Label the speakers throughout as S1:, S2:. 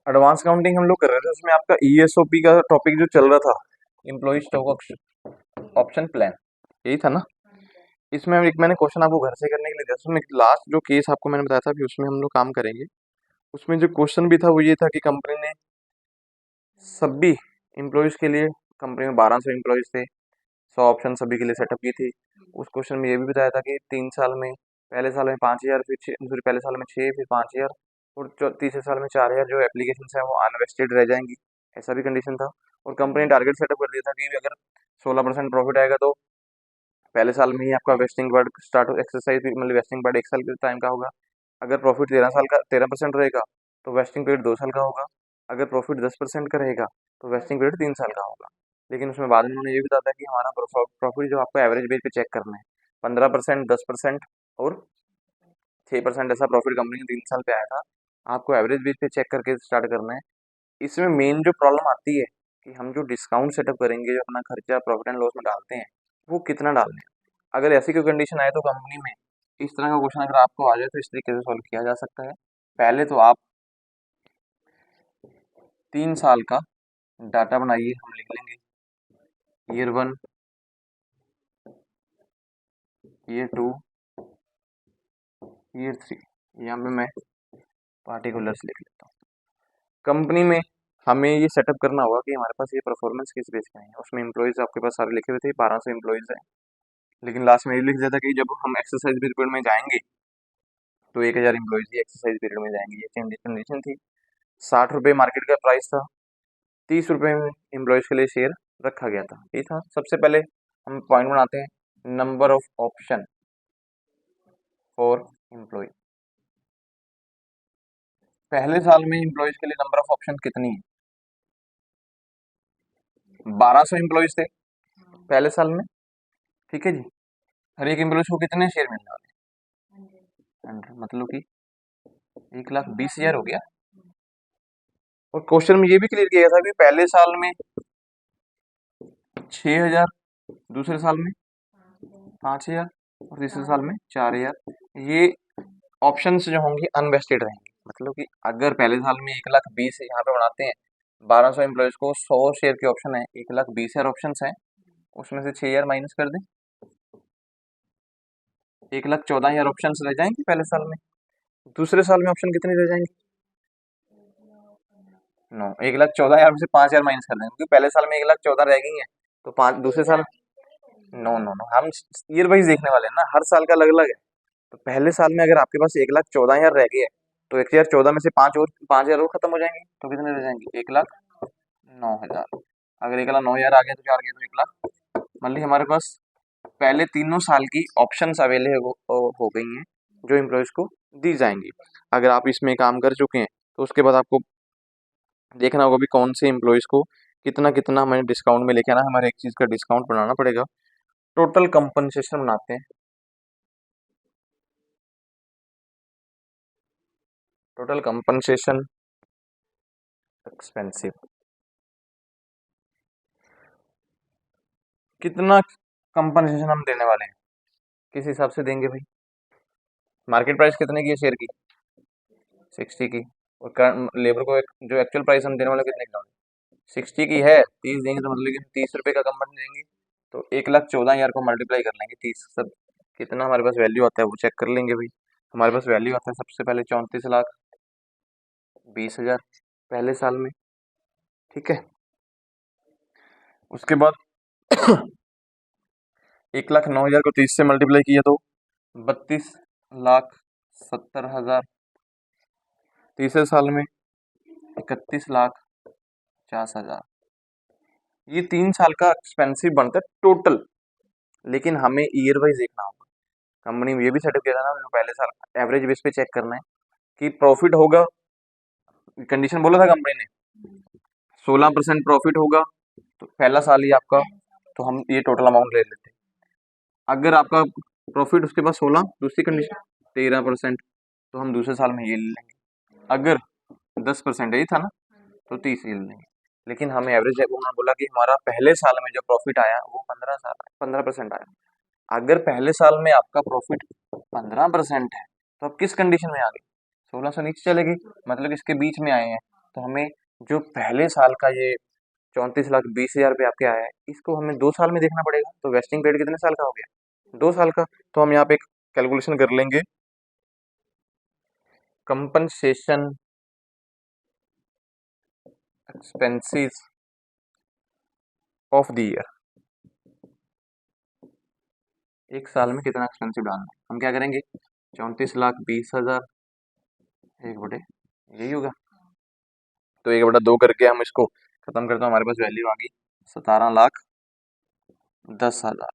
S1: Advance counting हम लोग कर रहे थे, उसमें आपका ईएसओपी का टॉपिक जो चल रहा था, एम्प्लॉय स्टॉक ऑप्शन प्लान, यही था ना। इसमें एक मैंने क्वेश्चन आपको घर से करने के लिए दिया, उसमें लास्ट जो केस आपको मैंने बताया था कि उसमें हम लोग काम करेंगे, उसमें जो क्वेश्चन भी था वो ये था कि कंपनी ने सभी एम्प्लॉयज के लिए, कंपनी में 1200 एम्प्लॉयज थे, 100 ऑप्शन सभी के लिए सेटअप की थी। उस क्वेश्चन में ये भी बताया था कि 3 साल में, पहले साल में 5,000, फिर सॉरी पहले साल में 6, फिर 5,000, और तीसरे साल में 4,000 जो एप्लीकेशन है वो अनवेस्टेड रह जाएंगी, ऐसा भी कंडीशन था। और कंपनी ने टारगेट सेटअप कर दिया था कि अगर 16% प्रॉफिट आएगा तो पहले साल में ही आपका वेस्टिंग वर्ड स्टार्ट हो, एक्सरसाइज मतलब वेस्टिंग वर्ड 1 साल के टाइम का होगा। अगर प्रॉफिट 13% रहेगा तो वेस्टिंग पीरियड 2 साल का होगा। अगर प्रॉफिट 10% का रहेगा तो वेस्टिंग पीरियड 3 साल का होगा। लेकिन उसमें बाद में उन्होंने ये भी बताया था कि हमारा प्रॉफिट जो आपको एवरेज बेस पे चेक करना है, 15%, 10% और 6% ऐसा प्रॉफिट कंपनी ने 3 साल पे आया था, आपको एवरेज बेस पे चेक करके स्टार्ट करना है। इसमें मेन जो प्रॉब्लम आती है कि हम जो डिस्काउंट सेटअप करेंगे, जो अपना खर्चा प्रॉफिट एंड लॉस में डालते हैं, वो कितना डालना है। अगर ऐसी कोई कंडीशन आए तो कंपनी में इस तरह का क्वेश्चन अगर आपको आ जाए तो इस तरीके से सॉल्व किया जा सकता है। पहले तो आप 3 साल का डाटा बनाइए, हम लिख लेंगे ईयर 1, ईयर 2, ईयर 3। यहाँ पे मैं पार्टिकुलर्स लिख लेता हूँ। कंपनी में हमें ये सेटअप करना होगा कि हमारे पास ये परफॉर्मेंस किस बेस पे है। उसमें एम्प्लॉयज आपके पास सारे लिखे हुए थे, 1200 एम्प्लॉयज हैं, लेकिन लास्ट में ये लिख दिया था कि जब हम एक्सरसाइज पीरियड में जाएंगे तो 1,000 एम्प्लॉयज ही एक्सरसाइज पीरियड में जाएंगे, ये कंडीशन थी। 60 रुपये मार्केट का प्राइस था, 30 रुपये में एम्प्लॉयज के लिए शेयर रखा गया था, ये था। सबसे पहले हम पॉइंट बनाते हैं, number of option for employ. पहले साल में एम्प्लॉयज के लिए नंबर ऑफ ऑप्शन कितनी है? 1200 एम्प्लॉयज थे पहले साल में, ठीक है जी। हर एक एम्प्लॉयज को कितने शेयर मिलने वाले? 100, मतलब कि 1,20,000 हो गया। और क्वेश्चन में ये भी क्लियर किया गया था कि पहले साल में 6,000, दूसरे साल में 5,000 और तीसरे साल में 4,000। ये ऑप्शंस जो होंगे अनवेस्टेड रहेंगे, मतलब कि अगर पहले साल में 1,20,000 यहाँ पे बनाते हैं, 1200 एम्प्लॉयज को 100 शेयर के ऑप्शन है, 1,20,000 ऑप्शन है, उसमें से 6,000 माइनस कर दें, 1,14,000 ऑप्शन रह जाएंगे पहले साल में। दूसरे साल में ऑप्शन कितने रह जाएंगे? 9, 1,14,000 में से 5,000 माइनस कर देंगे, क्योंकि पहले साल में 1,14,000 रह गई है, तो पाँच दूसरे साल। नो नो नो, हम ईयर वाइज देखने वाले हैं ना, हर साल का अलग अलग है। तो पहले साल में अगर आपके पास 1,14,000 रह गए, तो 1,014 में से 5,000 और खत्म हो जाएंगे, तो कितने रह जाएंगे? 1,09,000। अगर 1,09,000 आ गया तो क्या आ गया? तो 1,00,000। मतलब हमारे पास पहले तीनों साल की ऑप्शंस अवेलेबल हो गई हैं जो एम्प्लॉयज को दी जाएंगी। अगर आप इसमें काम कर चुके हैं तो उसके बाद आपको देखना होगा भी कौन से एम्प्लॉयज को कितना कितना हमें डिस्काउंट में लेके आना है, हमारे एक चीज का डिस्काउंट बनाना पड़ेगा। टोटल कंपनसेशन बनाते हैं, टोटल कंपनसेशन एक्सपेंसिव, कितना कंपनसेशन हम देने वाले हैं, किस हिसाब से देंगे भाई? मार्केट प्राइस कितने की है शेयर की? 60 की। और लेबर को जो एक्चुअल प्राइस हम देने वाले कितने की? 60 की है, 30 देंगे तो मतलब कि 30 रुपये का कंपनी देंगे, तो 1,14,000 को मल्टीप्लाई कर लेंगे 30 सब, कितना हमारे पास वैल्यू आता है वो चेक कर लेंगे भाई। हमारे पास वैल्यू आता है सबसे पहले 34,20,000 पहले साल में, ठीक है। उसके बाद 1,09,000 को 30 से मल्टीप्लाई किया तो 32,70,000। तीसरे साल में 31,50,000। ये 3 साल का एक्सपेंसिव बनता है टोटल, लेकिन हमें ईयर वाइज देखना होगा। कंपनी में ये भी सेटअप किया था ना, पहले साल एवरेज बेस पे चेक करना है कि प्रॉफिट होगा, कंडीशन बोला था कंपनी ने 16% प्रॉफिट होगा तो पहला साल ही आपका, तो हम ये टोटल अमाउंट ले लेते हैं। अगर आपका प्रॉफिट उसके बाद 16, दूसरी कंडीशन 13%, तो हम दूसरे साल में ये ले लेंगे। अगर 10% यही था ना, तो 30 ले लेंगे। लेकिन हमें एवरेज उन्होंने बोला कि हमारा पहले साल में जो प्रॉफिट आया वो 15% आया। अगर पहले साल में आपका प्रॉफिट 15% है तो आप किस कंडीशन में आ गए? 16 से नीचे चले गए, मतलब इसके बीच में आए हैं, तो हमें जो पहले साल का ये 34,20,000 रुपये आपके आया है, इसको हमें 2 साल में देखना पड़ेगा। तो वेस्टिंग पीरियड कितने साल का हो गया? 2 साल का। तो हम यहाँ पे एक कैलकुलेशन कर लेंगे, compensation expenses of the year, एक साल में कितना एक्सपेंसिव डालना है। हम क्या करेंगे, 34,20,000 1/, यही होगा। तो 1/2 करके हम इसको खत्म करते हैं, हमारे पास वैल्यू आ गई 17,10,000।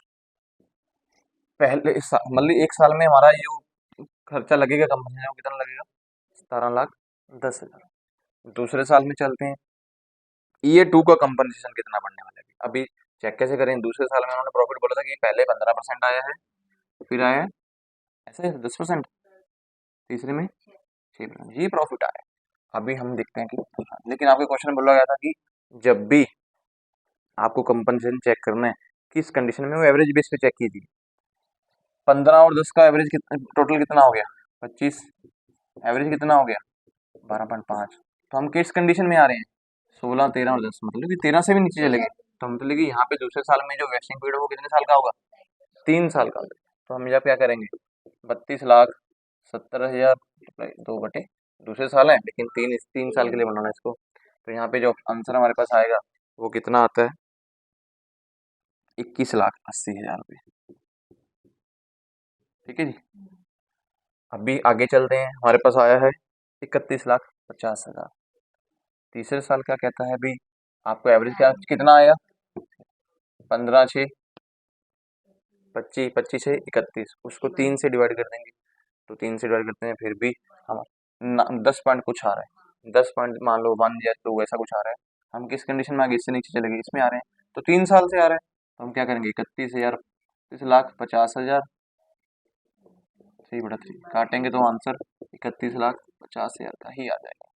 S1: पहले मतलब एक साल में हमारा ये खर्चा लगेगा कंपनी में, वो कितना लगेगा? 17,10,000। दूसरे साल में चलते हैं, EA2 का कंपनसेशन कितना बढ़ने वाला है अभी चेक कैसे करें। दूसरे साल में उन्होंने प्रॉफिट बोला था कि पहले 15% आया है, फिर आया है ऐसे 10%, तीसरे में 6%, ये प्रॉफिट आया है। अभी हम देखते हैं कि लेकिन आपके क्वेश्चन में बोला गया था कि जब भी आपको कंपनसेशन चेक करना है, किस कंडीशन में, वो एवरेज बेस पे चेक कीजिए। 15 और 10 का एवरेज टोटल कितना हो गया? 25। एवरेज कितना हो गया? 12.5। तो हम किस कंडीशन में आ रहे हैं? 16, 13 और 10, मतलब कि 13 से भी नीचे चले गए। तो मतलब कि यहाँ पे दूसरे साल में जो वेस्टिंग पीरियड वो कितने साल का होगा? 3 साल का होगा। तो हम यहाँ क्या करेंगे, 32,70,000 2/, दूसरे साल है लेकिन 3 साल के लिए बनाना है इसको। तो यहाँ पे जो आंसर हमारे पास आएगा वो कितना आता है? 21,80,000 रुपये। ठीक है जी। अभी आगे चलते हैं, हमारे पास आया है 31,50,000। तीसरे साल क्या कहता है अभी, आपको एवरेज क्या कितना आया? 15, 6, 25, 25 से 31, उसको 3 से डिवाइड कर देंगे। तो 3 से डिवाइड करते हैं, फिर भी हम 10 पॉइंट कुछ आ रहा है, 10 पॉइंट मान लो 1 या 2 ऐसा कुछ आ रहा है। हम किस कंडीशन में आगे, इससे नीचे चले गए, इसमें आ रहे हैं। तो 3 साल से आ रहा है, तो हम क्या करेंगे, 31,50,000 3/3 काटेंगे तो आंसर 31,50,000 का ही आ जाएगा।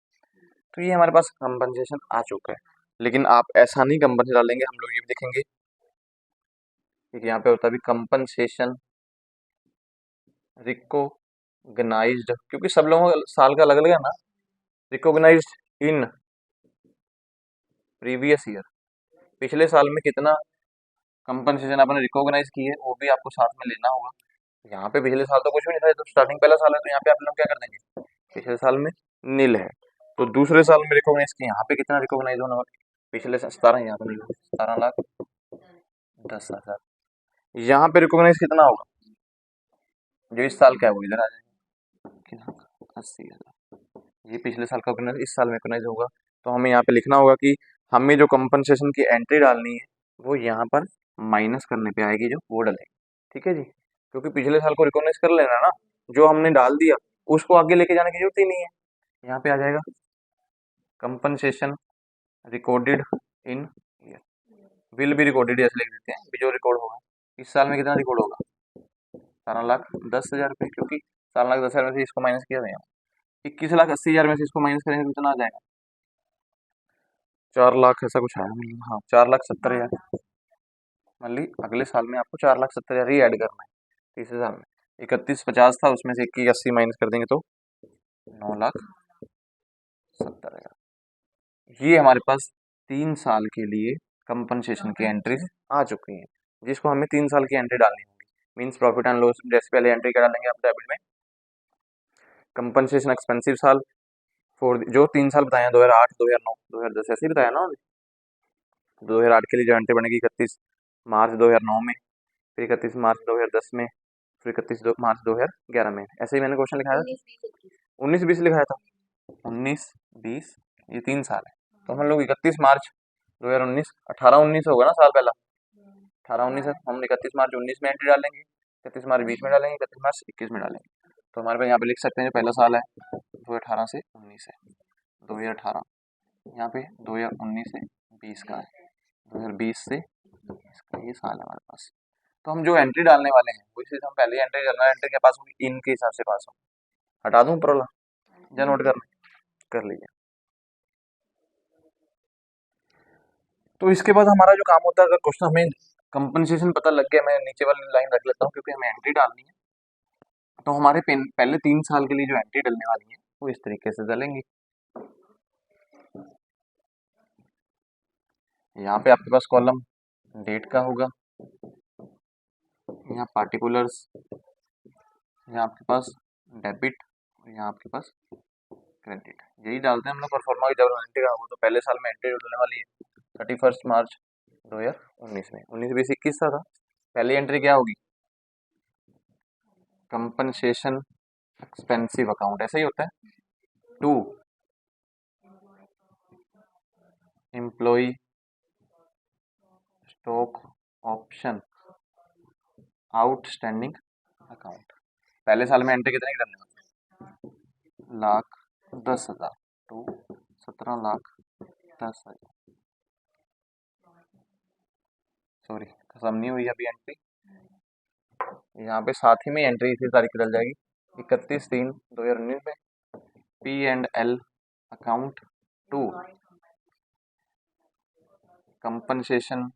S1: तो ये हमारे पास कंपनसेशन आ चुका है। लेकिन आप ऐसा नहीं कंपनसेशन डालेंगे, हम लोग ये भी देखेंगे कि यहाँ पे होता है भी कंपनसेशन रिकॉग्नाइज्ड, क्योंकि सब लोगों का साल का अलग अलग है ना। रिकॉग्नाइज्ड इन प्रीवियस ईयर, पिछले साल में कितना कंपनसेशन आपने रिकॉग्नाइज की है वो भी आपको साथ में लेना होगा। यहाँ पे पिछले साल तो कुछ भी नहीं था, ये तो स्टार्टिंग पहला साल है, तो यहाँ पे आप लोग क्या कर देंगे, पिछले साल में नील है, तो दूसरे साल में रिकॉग्नाइज की, यहाँ पे कितना रिकॉग्नाइज होना होगा? पिछले 17, यहाँ पे 17,10,000। यहाँ पे रिकॉग्नाइज कितना होगा? जो इस साल का है वो इधर आ जाएगा, 80,000। ये पिछले साल का रिकॉग्नाइज इस साल में रिकॉग्नाइज होगा। तो हमें यहाँ पे लिखना होगा कि हमें जो कंपनसेशन की एंट्री डालनी है वो यहाँ पर माइनस करने पे आएगी, जो वो डलेगी। ठीक है जी, क्योंकि पिछले साल को रिकॉग्नाइज कर लेना ना, जो हमने डाल दिया उसको आगे लेके जाने की जरूरत ही नहीं है। यहाँ पे आ जाएगा compensation recorded in year, will be recorded ऐसे लिख देते हैं, जो रिकॉर्ड होगा इस साल में कितना रिकॉर्ड होगा? 17,10,000 रुपये, क्योंकि 17,10,000 में से इसको माइनस किया जाएगा। 21,80,000 में से इसको माइनस करेंगे तो कितना आ जाएगा? 4 लाख ऐसा कुछ आया, हाँ 4,70,000। मतलब अगले साल में आपको 4,70,000 ही ऐड करना है। तीसरे साल में 31,50 था, उसमें से 21,80 माइनस कर देंगे तो 9,70,000। ये हमारे पास 3 साल के लिए कंपनसेशन की एंट्रीज आ चुकी हैं, जिसको हमें 3 साल की एंट्री डालनी होगी। मींस प्रॉफिट एंड लॉस जैसे पहले एंट्री क्या डालेंगे आप डेबिट में, कंपनसेशन एक्सपेंसिव साल फॉर जो 3 साल बताए हैं, 2008, 2009, 2010 ऐसे ही बताया ना। 2008 के लिए जो एंट्री बनेगी 31 मार्च 2009 में, फिर 31 मार्च 2010 में, फिर 31 मार्च 2011 में। ऐसे ही मैंने क्वेश्चन लिखाया था, 19-20 लिखाया था, 19-20 ये 3 साल है। तो हम लोग 31 मार्च 2019, 18-19 होगा ना साल पहला, 18-19 है, हम 31 मार्च 19 में एंट्री डालेंगे, 31 मार्च 20 में डालेंगे, 31 मार्च 21 में डालेंगे। तो हमारे पास यहाँ पे लिख सकते हैं जो पहला साल है 2018 से 19 है, 2018 यहाँ पे 2019 से 20 का है, 2020 से 21 का, ये साल है हमारे पास। तो हम जो एंट्री डालने वाले हैं वो हम पहले एंट्री करना है, एंट्री के पास होगी इन के हिसाब से पास हो, हटा दूं प्रोला या नोट करना, कर लीजिए। तो इसके बाद हमारा जो काम होता है, अगर क्वेश्चन हमें कंपनसेशन पता लग गया, मैं नीचे वाली लाइन रख लेता हूँ क्योंकि हमें एंट्री डालनी है। तो हमारे पहले 3 साल के लिए जो एंट्री डलने वाली है वो इस तरीके से डलेंगी। यहाँ पे आपके पास कॉलम डेट का होगा, यहाँ पार्टिकुलर्स, यहाँ आपके पास डेबिट, और यहाँ आपके पास क्रेडिट। यही डालते हैं हम लोग परफॉर्मा की, जब एंट्री का वो तो पहले साल में एंट्री डालने वाली है 31 मार्च 2019 में। 19 20 21 था। पहली एंट्री क्या होगी? कंपनसेशन एक्सपेंसिव अकाउंट, ऐसा ही होता है। To employ stock option outstanding account. पहले साल में एंट्री कितने की डालने वाली? 1,10,000 टू 17,10,000। सॉरी, खत्म नहीं हुई अभी एंट्री। यहाँ पे साथ ही में एंट्री इसी तारीख की डल जाएगी 31/3/2019 में। P&L account to compensation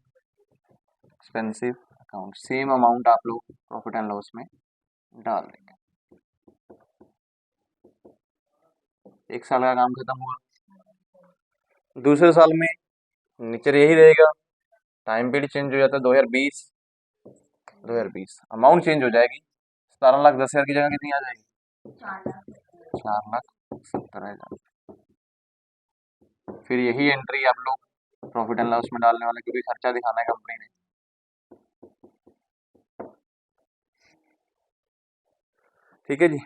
S1: expensive account. Same amount आप लोग प्रॉफिट एंड लॉस में डाल देंगे। एक साल का काम खत्म हुआ। दूसरे साल में नीचे यही रहेगा, टाइम पीरियड चेंज हो जाता है 2020 अमाउंट चेंज हो जाएगी। 17,10,000 की जगह कितनी आ जाएगी? 4,70,000। फिर यही एंट्री आप लोग प्रॉफिट एंड लॉस में डालने वाले, क्योंकि खर्चा दिखाना है कंपनी ने। ठीक है जी।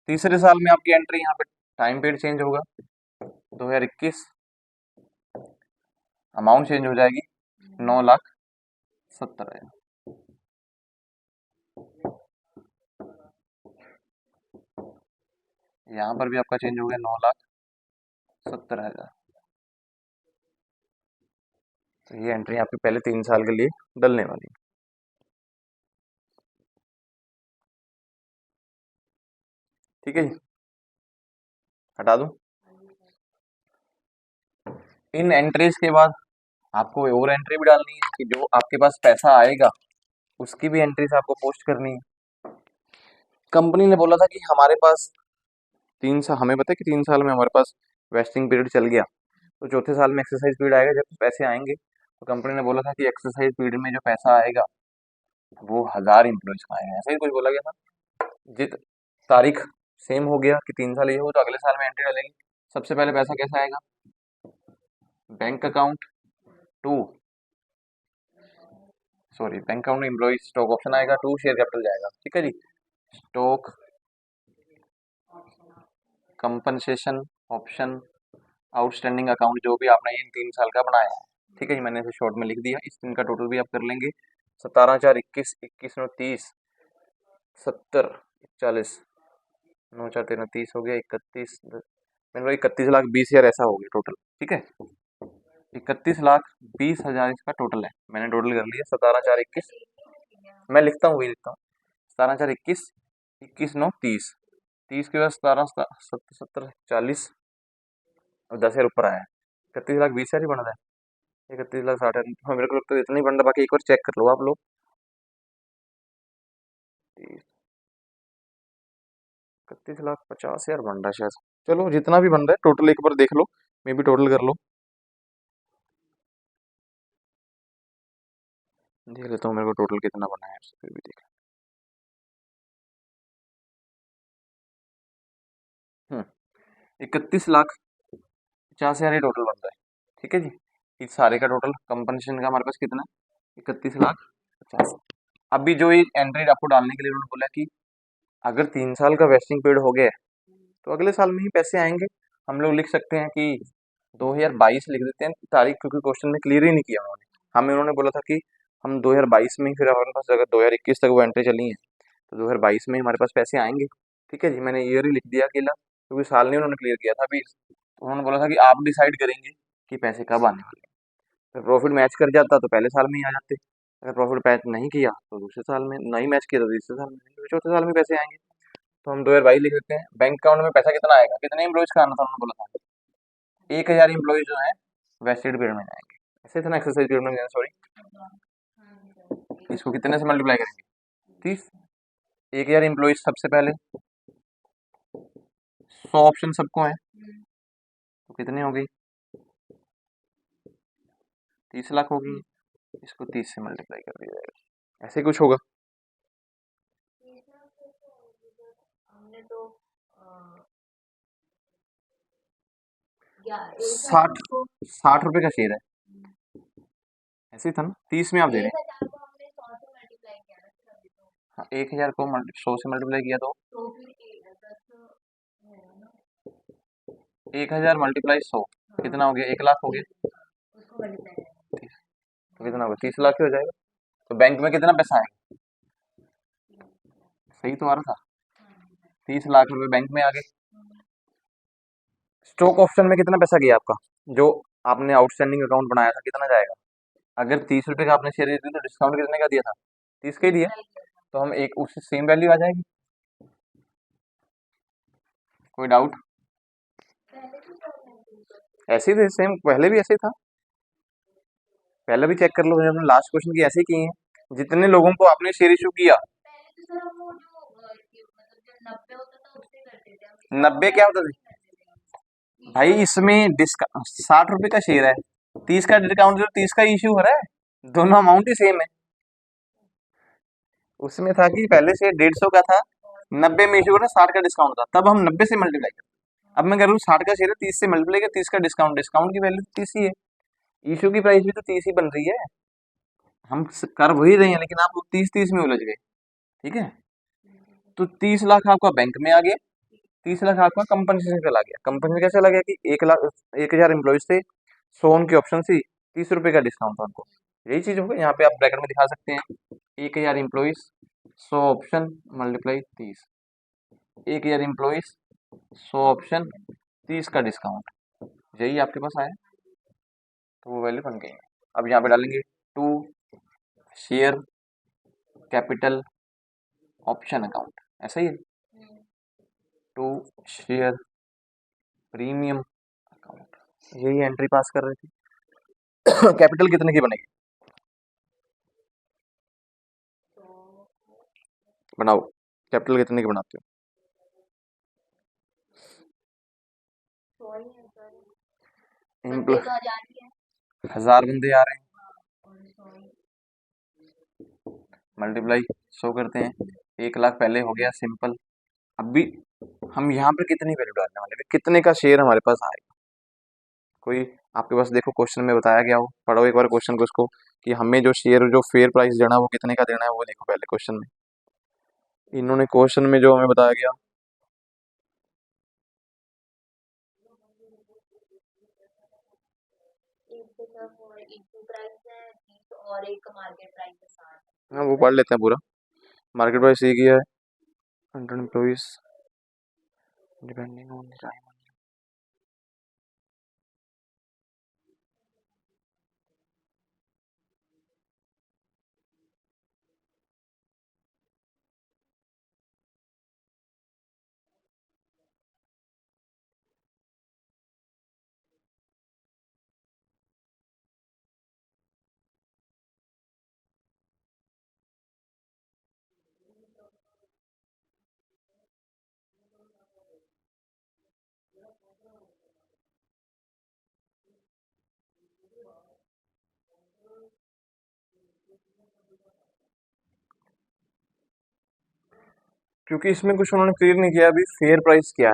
S1: तीसरे साल में आपकी एंट्री, यहाँ पे टाइम पीरियड चेंज होगा 2021, अमाउंट चेंज हो जाएगी 9,70,000। यहाँ पर भी आपका चेंज हो गया 9,70,000। तो ये एंट्री आपकी पहले 3 साल के लिए डलने वाली है। ठीक है जी, हटा दूं। इन एंट्रीज के बाद आपको और एंट्री भी डालनी है कि जो आपके पास पैसा आएगा उसकी भी एंट्रीज आपको पोस्ट करनी है। कंपनी ने बोला था कि हमारे पास 3 साल, हमें पता है कि 3 साल में हमारे पास वेस्टिंग पीरियड चल गया, तो चौथे साल में एक्सरसाइज पीरियड आएगा जब पैसे आएंगे। तो कंपनी ने बोला था कि एक्सरसाइज पीरियड में जो पैसा आएगा वो 1,000 एम्प्लॉयज का आएगा, ऐसा ही कुछ बोला गया था। जित तारीख सेम हो गया कि 3 साल ये हो, तो अगले साल में एंट्री डालेंगे। सबसे पहले पैसा कैसा आएगा? Bank account to, sorry, bank account में एम्प्लॉय स्टॉक ऑप्शन आएगा, टू शेयर कैपिटल जाएगा। ठीक है जी। Stock compensation option outstanding account, जो भी आपने इन 3 साल का बनाया है। ठीक है जी, मैंने इसे शॉर्ट में लिख दिया। इस दिन का टोटल भी आप कर लेंगे। 17,421, 21,930, 70, 40, 9,413, 30 हो गया 31, मैंने 31,20,000 ऐसा हो गया टोटल। ठीक है, 31,20,000 इसका टोटल है। मैंने टोटल कर लिया 17,421, मैं लिखता हूँ, वही लिखता हूँ। 17,421, 21,930, 30 के बाद 17, 70, 70, 40 और 10,000 ऊपर आया है। 31,20,000 ही बन रहा है। 31,60,000, हाँ मेरे को लगता है इतना ही बन रहा, बाकी एक बार चेक कर लो आप लोग। 31,50,000 बन रहा है शायद। चलो जितना भी बन रहा है टोटल एक बार देख लो, मैं भी टोटल कर लो, देख लेता हूँ मेरे को टोटल कितना बना है, फिर भी देख। 31,50,000 ये टोटल बन रहा है। ठीक है जी, इस सारे का टोटल कंपनसेशन का हमारे पास कितना है? 31,50,000। अभी जो ये एंट्री आपको डालने के लिए उन्होंने बोला कि अगर 3 साल का वेस्टिंग पीरियड हो गया है तो अगले साल में ही पैसे आएंगे। हम लोग लिख सकते हैं कि 2022 लिख देते हैं तारीख, क्योंकि क्वेश्चन में क्लियर ही नहीं किया उन्होंने। हमें उन्होंने बोला था कि हम 2022 में ही, फिर हमारे पास अगर 2021 तक वो एंट्री चली है तो 2022 में ही हमारे पास पैसे आएंगे। ठीक है जी, मैंने ईयर ही लिख दिया अकेला, क्योंकि साल नहीं उन्होंने क्लियर किया था अभी। तो उन्होंने बोला था कि आप डिसाइड करेंगे कि पैसे कब आने वाले हैं। अगर प्रॉफिट मैच कर जाता तो पहले साल में ही आ जाते, अगर प्रॉफिट मैच नहीं किया तो दूसरे साल में, नहीं मैच किया तो तीसरे साल में, तो चौथे साल में पैसे आएंगे। तो हम 2022 लिख देते हैं। बैंक अकाउंट में पैसा कितना आएगा? कितने एम्प्लॉयज का आना था उन्होंने बोला था? 1,000 एम्प्लॉयज जो है वेस्टेड पीरियड में जाएंगे, ऐसे थे ना, एक्सरसाइज पीरियड में, सॉरी। इसको कितने से मल्टीप्लाई करेंगे? 30। 1,000 एम्प्लॉयज सबसे पहले, 100 ऑप्शन सबको है, तो कितने हो गई? 30 लाख होगी, इसको 30 से मल्टीप्लाई कर दिया जाएगा, ऐसे कुछ होगा।
S2: हमने तो
S1: 60 60 रुपए का शेयर है, ऐसे ही था ना, 30 में आप दे रहे हैं।
S2: 1000 को हमने 100 से मल्टीप्लाई किया ना फिर अभी तो।
S1: हाँ, 1000 को 100 से मल्टीप्लाई किया तो
S2: फिर 10 है ना,
S1: 1000 मल्टीप्लाई 100 कितना हो गया, 1 लाख हो गया।
S2: उसको मल्टीप्लाई करेंगे।
S1: 30 तो कितना होगा, 30 लाख ही हो जाएगा। तो बैंक में कितना पैसा आएगा, सही तो आ रहा था, 30 लाख रुपए बैंक में आ गए। स्टॉक ऑप्शन में कितना पैसा गया आपका, जो आपने आउटस्टैंडिंग अकाउंट बनाया था, कितना जाएगा। अगर 30 रुपए का आपने शेयर दिया तो डिस्काउंट कितने का दिया था, 30 का ही दिया, तो हम एक उससे सेम वैल्यू आ जाएगी। कोई डाउट, ऐसे ही थे सेम, पहले भी ऐसे ही था, पहले भी चेक कर लो, हमने लास्ट क्वेश्चन की ऐसे ही किए हैं, जितने लोगों को आपने शेयर इशू किया।
S2: पहले तो सर हम वो जो मतलब जो 90 होता था उससे करते थे, हम
S1: 90 क्या होता था भाई, इसमें डिस्काउंट 60 रुपए का शेयर है, 30 का डिस्काउंट, जो 30 का इश्यू हो रहा है, दोनों अमाउंट ही सेम है। उसमें था कि पहले से 150 का था, 90 में इशू हो रहा, 60 का डिस्काउंट था, तब हम 90 से मल्टीप्लाई करते। अब मैं कह रहा हूँ 60 का शेयर है, 30 से मल्टीप्लाई कर, 30 का डिस्काउंट, डिस्काउंट की वैल्यू 30 ही है, इशू की प्राइस भी तो 30 ही बन रही है। हम कर वही रहे हैं, लेकिन आप 30-30 में उलझ गए, ठीक है। तो 30 लाख आपका बैंक में आ गया, 30 लाख आपका कंपनसेशन चला गया। कंपनसेशन कैसे चला गया कि 1 लाख 1000 एम्प्लॉयज थे, 100 उनकी ऑप्शन थी, 30 रुपए का डिस्काउंट था उनको, यही चीज होगा। यहाँ पे आप ब्रैकेट में दिखा सकते हैं, 1000 employees, 100 option multiply 30, 1000 employees, 100 option, 30 का डिस्काउंट, यही आपके पास आया, तो वो वैल्यू बन गई। अब यहाँ पे डालेंगे to share capital option account, ऐसा ही है, टू शेयर प्रीमियम अकाउंट, यही एंट्री पास कर रहे थे। कैपिटल कितने की बनेगी, बनाओ, कैपिटल कितने की बनाते हो।
S2: बंदे तो 1000 ही है,
S1: 1000 बंदे आ रहे हैं,
S2: और 100 ही।
S1: मल्टीप्लाई 100 करते हैं, 1 लाख पहले हो गया सिंपल। अब भी हम यहाँ पे कितनी वैल्यू डालने वाले हैं, कितने का शेयर हमारे पास आएगा। कोई आपके पास देखो क्वेश्चन में बताया गया हो, पढ़ो एक बार क्वेश्चन को उसको, कि हमें जो शेयर जो फेयर प्राइस देना है वो कितने का देना है, वो देखो पहले क्वेश्चन में, इन्होंने क्वेश्चन में जो हमें बताया गया।
S2: एक तो सर वो इशू प्राइस है 30 और एक मार्केट प्राइस है 60।
S1: हाँ वो पढ़ लेते हैं पूरा। मार्केट प्राइस ये किया है, 100 employees depending on the time. क्योंकि इसमें कुछ उन्होंने क्लियर नहीं किया अभी फेयर प्राइस क्या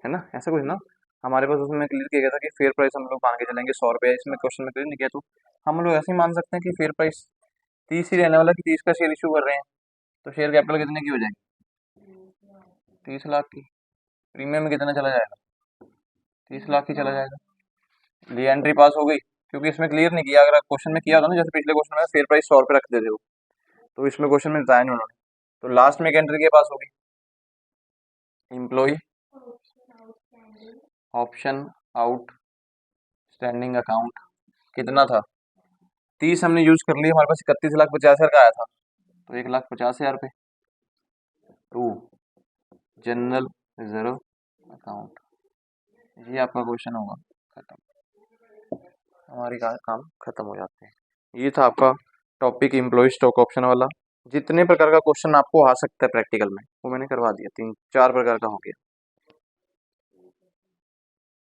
S1: है ना, ऐसा कुछ ना, हमारे पास उसमें क्लियर किया गया था कि फेयर प्राइस हम लोग मान के चलेंगे 100 रुपये, इसमें क्वेश्चन में क्लियर नहीं किया, तो हम लोग ऐसे ही मान सकते हैं कि फेयर प्राइस 30 ही रहने वाला, कि 30 का शेयर इशू कर रहे हैं, तो शेयर कैपिटल कितने की हो जाएगी, 30 लाख की। प्रीमियम में कितना चला जाएगा, 30 लाख ही चला जाएगा। ये एंट्री पास हो गई, क्योंकि इसमें क्लियर नहीं किया, अगर क्वेश्चन में किया होता ना, जैसे पिछले क्वेश्चन में फेयर प्राइस 100 रुपये रख देते हो, तो इसमें क्वेश्चन में बताया नहीं उन्होंने, तो लास्ट में एक एंट्री के पास होगी, employ option outstanding account, कितना था, 30 हमने यूज कर लिया, हमारे पास 31,50,000 का आया था, तो 1,50,000 रुपये, टू जनरल रिजर्व अकाउंट, ये आपका क्वेश्चन होगा, खत्म, हमारी काम खत्म हो जाते हैं। ये था आपका टॉपिक एम्प्लॉय स्टॉक ऑप्शन वाला। जितने प्रकार का क्वेश्चन आपको आ सकता है प्रैक्टिकल में, वो मैंने करवा दिया, 3-4 प्रकार का हो गया।